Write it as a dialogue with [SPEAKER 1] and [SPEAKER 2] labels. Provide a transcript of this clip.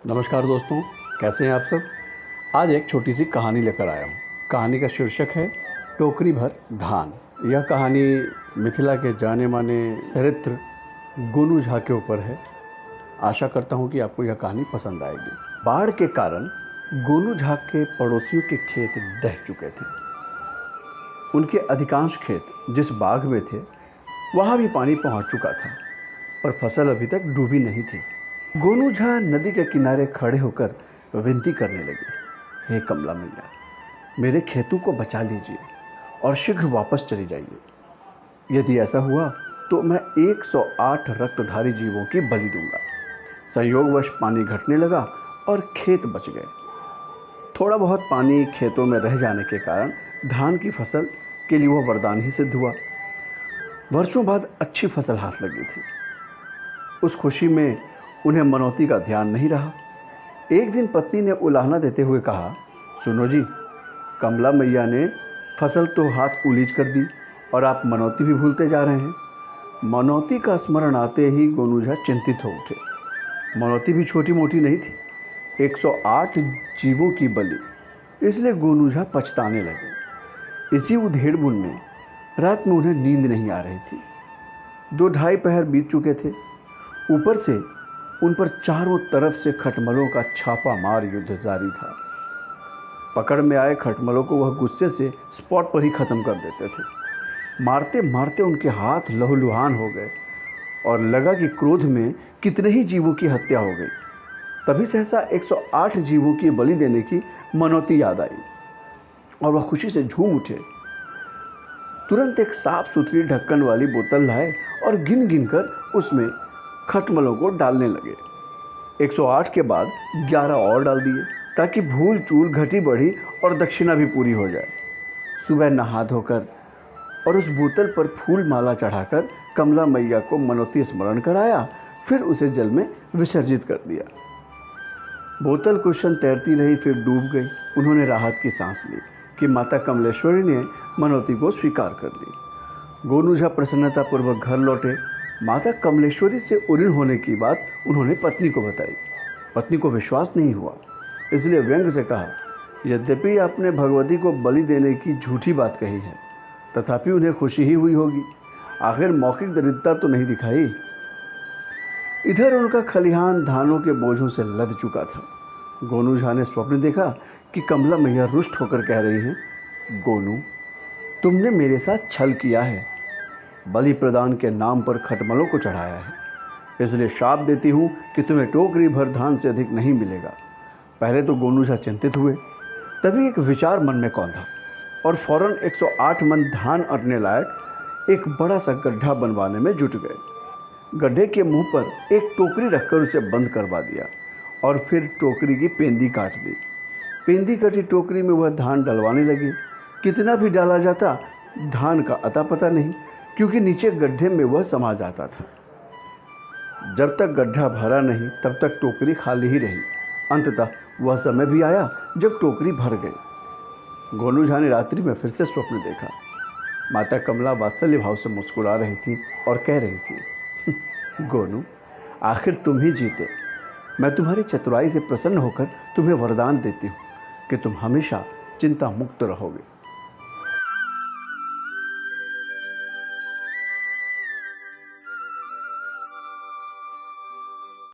[SPEAKER 1] नमस्कार दोस्तों, कैसे हैं आप सब। आज एक छोटी सी कहानी लेकर आया हूँ। कहानी का शीर्षक है टोकरी भर धान। यह कहानी मिथिला के जाने माने चरित्र गोनू झा के ऊपर है। आशा करता हूँ कि आपको यह कहानी पसंद आएगी। बाढ़ के कारण गोनू झा के पड़ोसियों के खेत दह चुके थे। उनके अधिकांश खेत जिस बाग में थे वहाँ भी पानी पहुँच चुका था, पर फसल अभी तक डूबी नहीं थी। गोनू झा नदी के किनारे खड़े होकर विनती करने लगे, हे कमला मैया, मेरे खेतों को बचा लीजिए और शीघ्र वापस चली जाइए। यदि ऐसा हुआ तो मैं 108 रक्तधारी जीवों की बलि दूंगा। संयोगवश पानी घटने लगा और खेत बच गए। थोड़ा बहुत पानी खेतों में रह जाने के कारण धान की फसल के लिए वह वरदान ही सिद्ध हुआ। वर्षों बाद अच्छी फसल हाथ लगी थी। उस खुशी में उन्हें मनौती का ध्यान नहीं रहा। एक दिन पत्नी ने उलाहना देते हुए कहा, सुनो जी, कमला मैया ने फसल तो हाथ उलीच कर दी और आप मनौती भी भूलते जा रहे हैं। मनौती का स्मरण आते ही गोनू झा चिंतित हो उठे। मनौती भी छोटी मोटी नहीं थी, 108 जीवों की बलि। इसलिए गोनू झा पछताने लगे। इसी उधेड़-बुन में रात में उन्हें नींद नहीं आ रही थी। 2-2.5 पहर बीत चुके थे। ऊपर से उन पर चारों तरफ से खटमलों का छापामार युद्ध जारी था। पकड़ में आए खटमलों को वह गुस्से से स्पॉट पर ही ख़त्म कर देते थे। मारते मारते उनके हाथ लहूलुहान हो गए और लगा कि क्रोध में कितने ही जीवों की हत्या हो गई। तभी सहसा 108 जीवों की बलि देने की मनौती याद आई और वह खुशी से झूम उठे। तुरंत एक साफ सुथरी ढक्कन वाली बोतल लाए और गिन गिन कर उसमें खटमलों को डालने लगे। 108 के बाद 11 और डाल दिए ताकि भूल चूल घटी बढ़ी और दक्षिणा भी पूरी हो जाए। सुबह नहा धोकर और उस बोतल पर फूल माला चढ़ाकर कमला मैया को मनौती स्मरण कराया, फिर उसे जल में विसर्जित कर दिया। बोतल कुशन तैरती रही, फिर डूब गई। उन्होंने राहत की सांस ली कि माता कमलेश्वरी ने मनौती को स्वीकार कर ली। गोनू झा प्रसन्नतापूर्वक घर लौटे। माता कमलेश्वरी से उऋण होने की बात उन्होंने पत्नी को बताई। पत्नी को विश्वास नहीं हुआ, इसलिए व्यंग से कहा, यद्यपि आपने भगवती को बलि देने की झूठी बात कही है, तथापि उन्हें खुशी ही हुई होगी। आखिर मौखिक दरिद्रता तो नहीं दिखाई। इधर उनका खलिहान धानों के बोझों से लद चुका था। गोनू झा ने स्वप्न देखा कि कमला मैया रुष्ट होकर कह रही हैं, गोनू, तुमने मेरे साथ छल किया है, बलि प्रदान के नाम पर खटमलों को चढ़ाया है, इसलिए श्राप देती हूँ कि तुम्हें टोकरी भर धान से अधिक नहीं मिलेगा। पहले तो गोनू झा चिंतित हुए, तभी एक विचार मन में कौंधा और फौरन 108 मन धान अरने लायक एक बड़ा सा गड्ढा बनवाने में जुट गए। गड्ढे के मुंह पर एक टोकरी रखकर उसे बंद करवा दिया और फिर टोकरी की पेंदी काट दी। पेंदी कटी टोकरी में वह धान डलवाने लगे। कितना भी डाला जाता, धान का अता पता नहीं, क्योंकि नीचे गड्ढे में वह समा जाता था। जब तक गड्ढा भरा नहीं तब तक टोकरी खाली ही रही। अंततः वह समय भी आया जब टोकरी भर गई। गोनू झा ने रात्रि में फिर से स्वप्न देखा। माता कमला वात्सल्य भाव से मुस्कुरा रही थी और कह रही थी, गोनू, आखिर तुम ही जीते। मैं तुम्हारी चतुराई से प्रसन्न होकर तुम्हें वरदान देती हूँ कि तुम हमेशा चिंता मुक्त रहोगे।